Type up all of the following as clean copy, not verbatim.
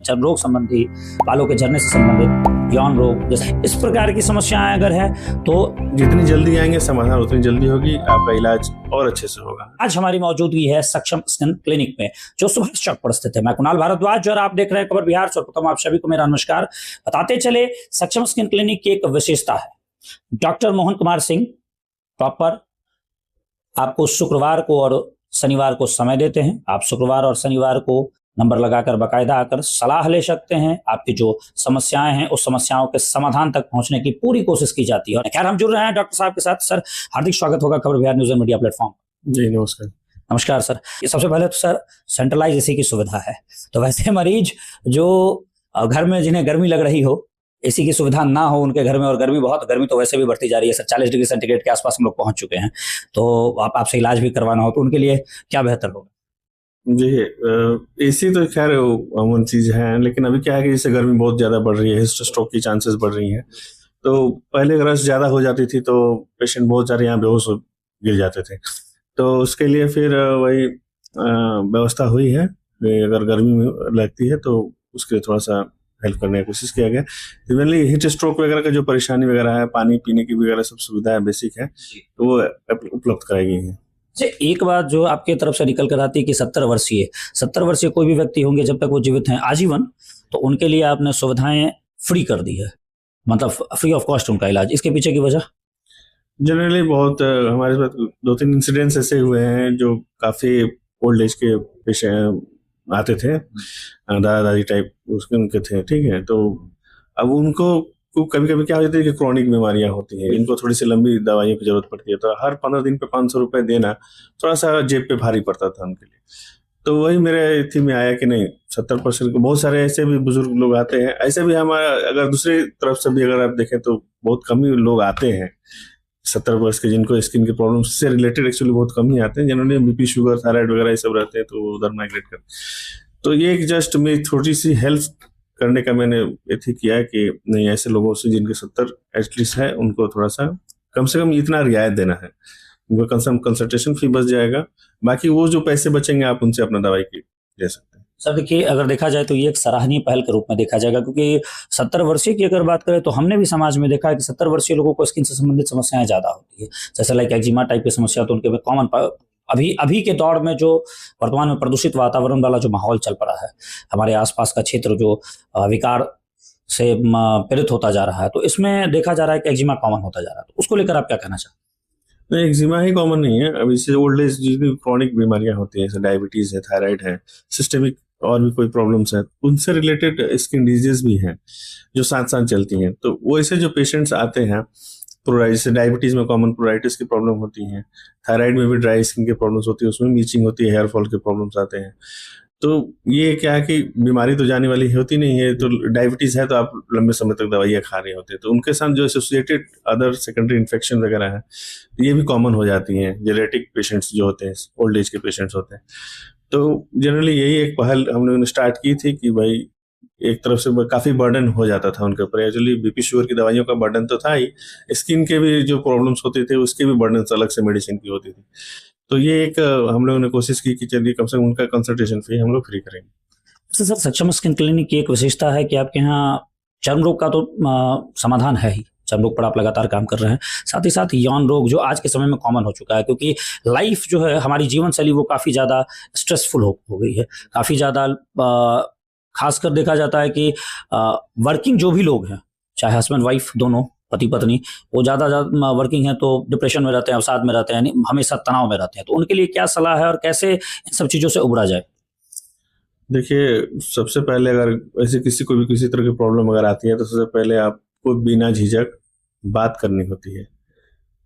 चर्म रोग संबंधी, बालों के झड़ने से संबंधित, यौन रोग जैसे इस प्रकार की समस्याएं अगर है तो जितनी जल्दी आएंगे समाधान उतनी जल्दी होगी, आपका इलाज और अच्छे से होगा। आज हमारी मौजूदगी है सक्षम स्किन क्लिनिक में, जो सुभाष चौक पर स्थित है। मैं कुणाल भारद्वाज और आप देख रहे हैं खबर बिहार। सर्वप्रथम आप सभी को मेरा नमस्कार। बताते चले, सक्षम स्किन क्लिनिक की एक विशेषता है, डॉक्टर मोहन कुमार सिंह प्रॉपर आपको शुक्रवार को और शनिवार को समय देते हैं। आप शुक्रवार और शनिवार को नंबर लगाकर बाकायदा आकर सलाह ले सकते हैं। आपकी जो समस्याएं हैं उस समस्याओं के समाधान तक पहुंचने की पूरी कोशिश की जाती है। और खैर, हम जुड़ रहे हैं डॉक्टर साहब के साथ। सर, हार्दिक स्वागत होगा खबर Bihar news and media platform. जी नमस्कार। नमस्कार सर। सबसे पहले तो सर, सेंट्रलाइज एसी की सुविधा है, तो वैसे मरीज जो घर में जिन्हें गर्मी लग रही हो, एसी की सुविधा ना हो उनके घर में, और गर्मी तो वैसे भी बढ़ती जा रही है सर, 40 डिग्री सेंटीग्रेड के आसपास हम लोग पहुंच चुके हैं, तो आपसे इलाज भी करवाना हो तो उनके लिए क्या बेहतर होगा? जी, एसी तो खैर अमूमन चीज है, लेकिन अभी क्या है कि जैसे गर्मी बहुत ज्यादा बढ़ रही है, हिट स्ट्रोक की चांसेस बढ़ रही हैं। तो पहले अगर रश ज्यादा हो जाती थी तो पेशेंट बहुत सारे यहाँ बेहोश गिर जाते थे, तो उसके लिए फिर वही व्यवस्था हुई है कि अगर गर्मी में लगती है तो उसके लिए थोड़ा सा हेल्प करने की कोशिश किया गया। जनरली हिट स्ट्रोक वगैरह का जो परेशानी वगैरह है, पानी पीने की वगैरह सब सुविधाएं बेसिक है, तो वो उपलब्ध कराई गई है। एक बात जो आपकी तरफ से निकल कर आती है कि 70 वर्षीय कोई भी व्यक्ति होंगे, जब तक वो जीवित हैं आजीवन, तो उनके लिए आपने सुविधाएं फ्री कर दी है, मतलब फ्री ऑफ कॉस्ट उनका इलाज। इसके पीछे की वजह? जनरली बहुत हमारे पास 2-3 इंसिडेंट्स ऐसे हुए हैं जो काफी ओल्ड एज के पेशेंट आते थे, दादा दादी टाइप उसके उनके थे, ठीक है। तो अब उनको कभी कभी क्या होता है कि क्रॉनिक बीमारियां होती हैं, इनको थोड़ी सी लंबी दवाइयों की जरूरत पड़ती है, तो हर 15 दिन पे 500 रुपए देना थोड़ा सा जेब पे भारी पड़ता था उनके लिए। तो वही मेरे थी में आया कि नहीं, 70% को बहुत सारे ऐसे भी बुजुर्ग लोग आते हैं, ऐसे भी हमारा अगर दूसरी तरफ से भी अगर आप देखें तो बहुत कम ही लोग आते हैं 70 वर्ष के जिनको स्किन की प्रॉब्लम से रिलेटेड एक्चुअली बहुत कम ही आते हैं। जनरली बीपी, शुगर, थायराइड वगैरह ये सब रहते हैं, तो उधर माइग्रेट करते हैं। तो ये जस्ट मैं थोड़ी सी हेल्प करने का मैंने ये किया है कि नहीं, ऐसे लोगों से जिनके 70 एटलीस्ट है उनको थोड़ा सा कम से कम इतना रियायत देना है, उनको कम से कम कंसल्टेशन फी बच जाएगा, बाकी वो जो पैसे बचेंगे आप उनसे अपना दवाई की ले सकते हैं। सर देखिए, अगर देखा जाए तो ये एक सराहनीय पहल के रूप में देखा जाएगा, क्योंकि 70 वर्षीय की अगर बात करें तो हमने भी समाज में देखा है कि 70 वर्षीय लोगों को स्किन से संबंधित समस्याएं ज्यादा होती है, जैसे लाइक एक्जिमा टाइप की समस्या तो उनके में कॉमन। अभी के दौर में जो वर्तमान में प्रदूषित वातावरण वाला जो माहौल चल पड़ा है, हमारे आसपास का क्षेत्र जो विकार से पीड़ित होता जा रहा है, तो इसमें देखा जा रहा है कि एक्जिमा कॉमन होता जा रहा है, तो उसको लेकर आप क्या कहना चाहते हैं? नहीं, एक्जिमा ही कॉमन नहीं है, अब इससे ओल्ड एज जितनी क्रॉनिक बीमारियां होती हैं, जैसे डायबिटीज है, थायराइड है, सिस्टेमिक और भी कोई प्रॉब्लम्स है, उनसे रिलेटेड स्किन डिजीज भी हैं जो साथ साथ चलती हैं। तो वो ऐसे जो पेशेंट्स आते हैं, जैसे डायबिटीज में कॉमन प्रोराइटिस की प्रॉब्लम होती है, थायराइड में भी ड्राई स्किन की प्रॉब्लम्स होती है, उसमें मीचिंग होती है, हेयर फॉल के प्रॉब्लम्स आते हैं। तो ये क्या है कि बीमारी तो जाने वाली होती नहीं है, तो डायबिटीज है तो आप लंबे समय तक दवाइयाँ खा रहे होते हैं, तो उनके साथ जो एसोसिएटेड अदर सेकेंडरी इन्फेक्शन वगैरह है ये भी कॉमन हो जाती हैं। जेनेटिक पेशेंट्स जो होते हैं, ओल्ड एज के पेशेंट्स होते हैं, तो जनरली यही एक पहल हम लोगों ने स्टार्ट की थी कि भाई एक तरफ से काफी बर्डन हो जाता था उनके ऊपर। एक्चुअली बीपी शुगर की दवाइयों का बर्डन तो था ही, स्किन के भी जो प्रॉब्लम्स होते थे उसके भी बर्डन अलग से मेडिसिन की होती थी। तो ये एक हम लोगों ने कोशिश की कि चलिए कम से कम उनका कंसल्टेशन फी हम लोग फ्री करेंगे। तो सर, सक्षम स्किन क्लिनिक की एक विशेषता है कि आपके यहाँ चर्म रोग का तो समाधान है ही, चर्म रोग पर आप लगातार काम कर रहे हैं, साथ ही साथ यौन रोग जो आज के समय में कॉमन हो चुका है, क्योंकि लाइफ जो है हमारी जीवन शैली वो काफी ज्यादा स्ट्रेसफुल हो गई है, काफी ज्यादा खासकर देखा जाता है कि वर्किंग जो भी लोग हैं, चाहे हस्बैंड वाइफ दोनों, पति पत्नी, वो ज्यादा वर्किंग है तो डिप्रेशन में रहते हैं, अवसाद में रहते हैं, हमेशा तनाव में रहते हैं, तो उनके लिए क्या सलाह है और कैसे इन सब चीजों से उबरा जाए? देखिए, सबसे पहले अगर ऐसे किसी को भी किसी तरह की प्रॉब्लम अगर आती है तो सबसे पहले आपको बिना झिझक बात करनी होती है,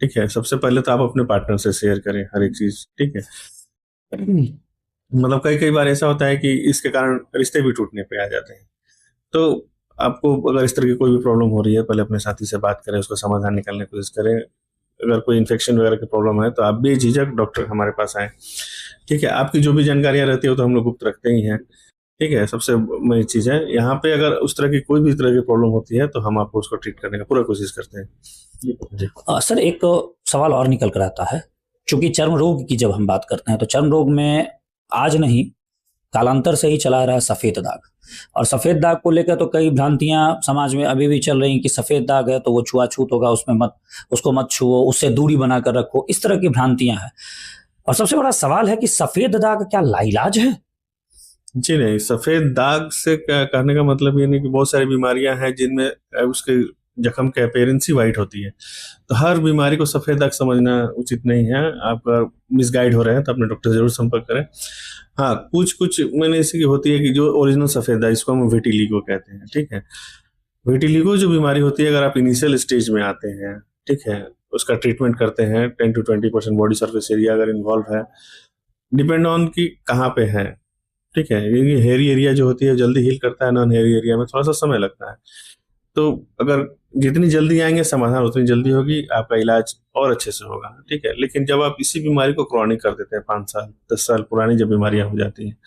ठीक है। सबसे पहले तो आप अपने पार्टनर से शेयर करें हर एक चीज, ठीक है। मतलब कई बार ऐसा होता है कि इसके कारण रिश्ते भी टूटने पे आ जाते हैं। तो आपको अगर इस तरह की कोई भी प्रॉब्लम हो रही है, पहले अपने साथी से बात करें, उसका समाधान निकालने की कोशिश करें। अगर कोई इन्फेक्शन वगैरह की प्रॉब्लम है तो आप बेझिझक डॉक्टर हमारे पास आए, ठीक है। आपकी जो भी जानकारियां रहती है तो हम लोग गुप्त रखते ही हैं, ठीक है। सबसे बड़ी चीज है यहाँ पे, अगर उस तरह की कोई भी तरह की प्रॉब्लम होती है तो हम आपको उसको ट्रीट करने का पूरा कोशिश करते हैं। सर, एक सवाल और निकल कर आता है, चूंकि चर्म रोग की जब हम बात करते हैं तो चर्म रोग में आज नहीं कालांतर से ही चला आ रहा है सफेद दाग। और सफेद दाग को लेकर तो कई भ्रांतियां समाज में अभी भी चल रही कि सफेद दाग है तो वो छुआछूत होगा, उसमें मत, उसको मत छुओ, उससे दूरी बनाकर रखो, इस तरह की भ्रांतियां हैं। और सबसे बड़ा सवाल है कि सफेद दाग क्या लाइलाज है? जी नहीं, सफेद दाग से कहने का मतलब ये नहीं कि बहुत सारी बीमारियां हैं जिनमें उसके जख्म के अपीयरेंस ही वाइट होती है, तो हर बीमारी को सफेद दाग समझना उचित नहीं है। आप मिसगाइड हो रहे हैं तो अपने डॉक्टर से जरूर संपर्क करें। हाँ, कुछ कुछ मैंने ऐसी की होती है कि जो ओरिजिनल सफेद दाग, इसको हम विटिलिगो कहते हैं, ठीक है। विटिलिगो जो बीमारी होती है, अगर आप इनिशियल स्टेज में आते हैं, ठीक है, उसका ट्रीटमेंट करते हैं, 10 to 20% बॉडी सर्फेस एरिया अगर इन्वॉल्व है, डिपेंड ऑन कि कहाँ पे है, ठीक है। ये हेरी एरिया जो होती है जल्दी हील करता है, नॉन हेरी एरिया में थोड़ा सा समय लगता है। तो अगर जितनी जल्दी आएंगे समाधान उतनी जल्दी होगी, आपका इलाज और अच्छे से होगा, ठीक है। लेकिन जब आप इसी बीमारी को क्रॉनिक कर देते हैं, 5 साल 10 साल पुरानी जब बीमारियां हो जाती हैं,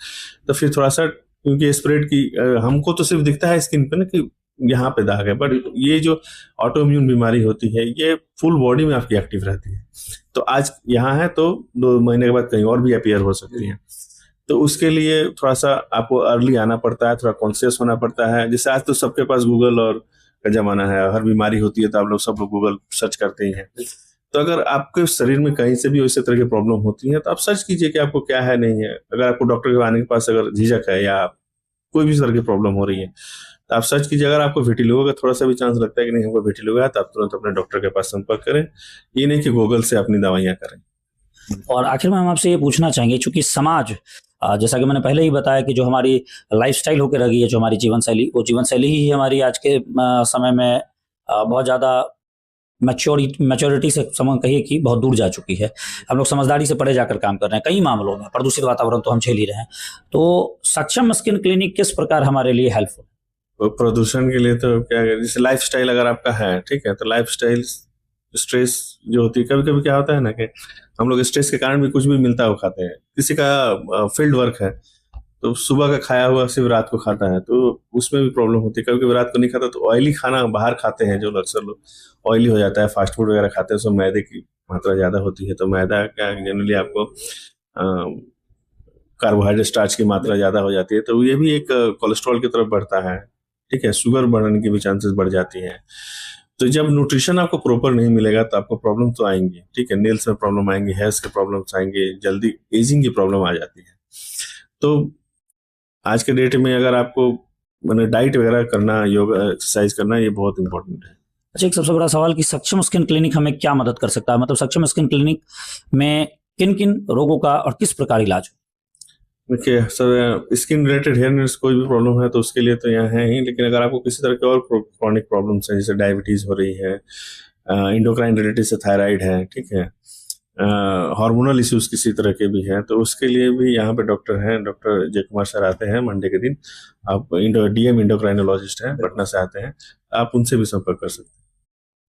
तो फिर थोड़ा सा, क्योंकि स्प्रेड की हमको तो सिर्फ दिखता है स्किन पे ना कि यहाँ पे दाग है, बट ये जो ऑटो इम्यून बीमारी होती है ये फुल बॉडी में आपकी एक्टिव रहती है। तो आज यहाँ है तो 2 महीने के बाद कहीं और भी अपीयर हो सकती है। तो उसके लिए थोड़ा सा आपको अर्ली आना पड़ता है, थोड़ा कॉन्शियस होना पड़ता है। जैसे आज तो सबके पास गूगल और का जमाना है, हर बीमारी होती है तो आप लोग सब लोग गूगल सर्च करते ही हैं। तो अगर आपके शरीर में कहीं से भी उसी तरह की प्रॉब्लम होती है तो आप सर्च कीजिए कि आपको क्या है, नहीं है। अगर आपको डॉक्टर के आने के पास अगर झिझक है या कोई भी तरह की प्रॉब्लम हो रही है तो आप सर्च कीजिए। अगर आपको विटिलिगो का थोड़ा सा भी चांस लगता है कि नहीं हमको विटिलिगो है, तो आप तुरंत अपने डॉक्टर के पास संपर्क करें, ये नहीं कि गूगल से अपनी दवाइयां करें। और आखिर में हम आपसे ये पूछना चाहेंगे, चूंकि समाज, जैसा कि मैंने पहले ही बताया कि जो हमारी लाइफस्टाइल होकर रही है, जो हमारी जीवन शैली, वो जीवन शैली ही हमारी आज के समय में बहुत ज़्यादा मैच्योरिटी से समझ कहिए कि बहुत दूर जा चुकी है। हम लोग समझदारी से परे जाकर काम कर रहे हैं कई मामलों में। प्रदूषित वातावरण तो हम झेल ही रहे हैं। तो सक्षम स्किन क्लिनिक किस प्रकार हमारे लिए हेल्पफुल? तो प्रदूषण के लिए तो क्या है, जैसे लाइफस्टाइल अगर आपका है, ठीक है, तो लाइफस्टाइल स्ट्रेस जो होती है, कभी कभी क्या होता है ना कि हम लोग स्ट्रेस के कारण भी कुछ भी मिलता है वो खाते हैं। किसी का फील्ड वर्क है तो सुबह का खाया हुआ सिर्फ रात को खाता है, तो उसमें भी प्रॉब्लम होती है। कभी कभी रात को नहीं खाता तो ऑयली खाना बाहर खाते हैं, जो अक्सर लोग ऑयली हो जाता है, फास्ट फूड वगैरह खाते हैं, उसमें मैदे की मात्रा ज़्यादा होती है। तो मैदा क्या जनरली आपको कार्बोहाइड्रेट स्टार्च की मात्रा ज़्यादा हो जाती है, तो ये भी एक कोलेस्ट्रॉल की तरफ बढ़ता है, ठीक है। शुगर बढ़ने की भी चांसेस बढ़ जाती हैं। तो जब न्यूट्रिशन आपको प्रॉपर नहीं मिलेगा तो आपको प्रॉब्लम तो आएंगी, ठीक है। नेल्स में प्रॉब्लम आएंगी, हेयर्स के प्रॉब्लम्स आएंगे, जल्दी एजिंग की प्रॉब्लम आ जाती है। तो आज के डेट में अगर आपको मैंने डाइट वगैरह करना, योगा एक्सरसाइज करना, ये बहुत इंपॉर्टेंट है। अच्छा, एक सबसे बड़ा सवाल कि सक्षम स्किन क्लिनिक हमें क्या मदद कर सकता है? मतलब सक्षम स्किन क्लिनिक में किन किन रोगों का और किस प्रकार इलाज? देखिए सर, स्किन रिलेटेड हेयर कोई भी प्रॉब्लम है तो उसके लिए तो यहाँ है ही, लेकिन अगर आपको किसी तरह के और क्रॉनिक प्रॉब्लम्स हैं, जैसे डायबिटीज हो रही है, इंडोक्राइन रिलेटेड से थायराइड है, ठीक है, हार्मोनल इश्यूज किसी तरह के भी हैं, तो उसके लिए भी यहाँ पे डॉक्टर हैं, डॉक्टर जय कुमार सर आते हैं मंडे के दिन। आप डीएम इंडोक्राइनोलॉजिस्ट हैं, पटना से आते हैं, आप उनसे भी संपर्क कर सकते हैं।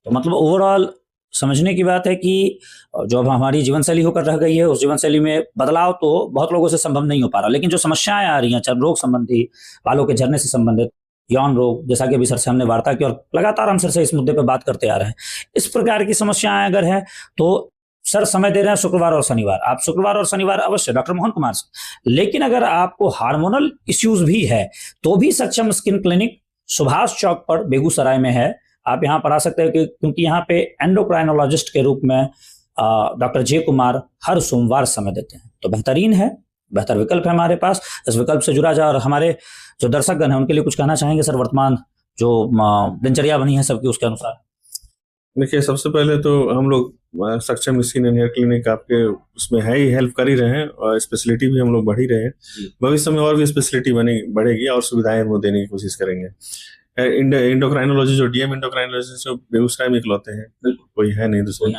तो मतलब ओवरऑल समझने की बात है कि जो अब हमारी जीवन शैली होकर रह गई है, उस जीवन शैली में बदलाव तो बहुत लोगों से संभव नहीं हो पा रहा, लेकिन जो समस्याएं आ रही हैं, चाहे रोग संबंधी, बालों के झड़ने से संबंधित, यौन रोग, जैसा कि अभी सर से हमने वार्ता की और लगातार हम सर से इस मुद्दे पर बात करते आ रहे हैं, इस प्रकार की समस्याएं अगर है तो सर समय दे रहे हैं शुक्रवार और शनिवार। आप शुक्रवार और शनिवार अवश्य डॉक्टर मोहन कुमार से। लेकिन अगर आपको हार्मोनल इश्यूज भी है तो भी सक्षम स्किन क्लिनिक सुभाष चौक पर बेगूसराय में है। आप यहाँ पर आ सकते हैं क्योंकि यहाँ पे एंडोक्राइनोलॉजिस्ट के रूप में डॉक्टर जय कुमार हर सोमवार समय देते हैं। तो बेहतरीन है, बेहतर विकल्प है हमारे पास। इस विकल्प से जुड़ा जाए और हमारे जो दर्शकगण हैं उनके लिए कुछ कहना चाहेंगे सर, वर्तमान जो दिनचर्या बनी है सबकी उसके अनुसार? देखिए, सबसे पहले तो हम लोग सक्षम स्किन एंड हेयर क्लिनिक आपके उसमें है ही, हेल्प कर ही रहे हैं और स्पेशलिटी भी हम लोग बढ़ ही रहे हैं। भविष्य में और भी स्पेशलिटी बढ़ेगी और सुविधाएं हम देने की कोशिश करेंगे। इंडोक्राइनोलॉजी जो डीएम इंडोक्राइनोलॉजी जो बेगूसराय में इकलौते हैं, कोई है नहीं दूसरे,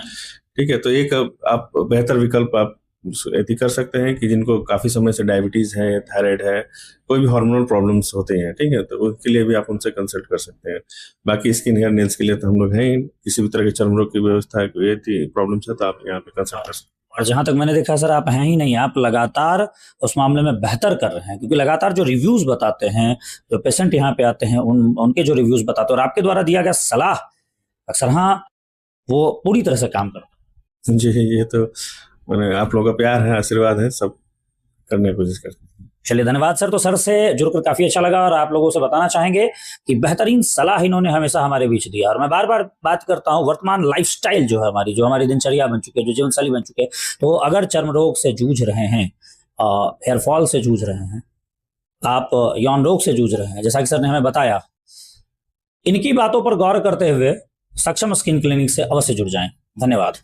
ठीक है। तो एक आप बेहतर विकल्प आप ऐसी कर सकते हैं कि जिनको काफी समय से डायबिटीज है, थायराइड है, कोई भी हार्मोनल प्रॉब्लम्स होते हैं, ठीक है, तो उनके लिए भी आप उनसे कंसल्ट कर सकते हैं। बाकी स्किन हेयर नेल्स के लिए तो हम लोग हैं, किसी भी तरह के चर्म रोग की व्यवस्था प्रॉब्लम्स है तो आप यहाँ पे कंसल्ट कर सकते हैं। और जहां तक मैंने देखा सर, आप हैं ही नहीं, आप लगातार उस मामले में बेहतर कर रहे हैं, क्योंकि लगातार जो रिव्यूज बताते हैं, जो पेशेंट यहाँ पे आते हैं उनके जो रिव्यूज बताते हैं और आपके द्वारा दिया गया सलाह अक्सर हाँ वो पूरी तरह से काम करता है। जी, ये तो मैंने आप लोगों का प्यार है, आशीर्वाद है, सब करने की कोशिश करते हैं। चलिए धन्यवाद सर। तो सर से जुड़कर काफी अच्छा लगा और आप लोगों से बताना चाहेंगे कि बेहतरीन सलाह इन्होंने हमेशा हमारे बीच दिया। और मैं बार बार बात करता हूं, वर्तमान लाइफस्टाइल जो है हमारी, जो हमारी दिनचर्या बन चुकी है, जो जीवन शैली बन चुके हैं, तो अगर चर्म रोग से जूझ रहे हैं, हेयर फॉल से जूझ रहे हैं, आप यौन रोग से जूझ रहे हैं, जैसा कि सर ने हमें बताया, इनकी बातों पर गौर करते हुए सक्षम स्किन क्लिनिक से अवश्य जुड़ जाएं। धन्यवाद।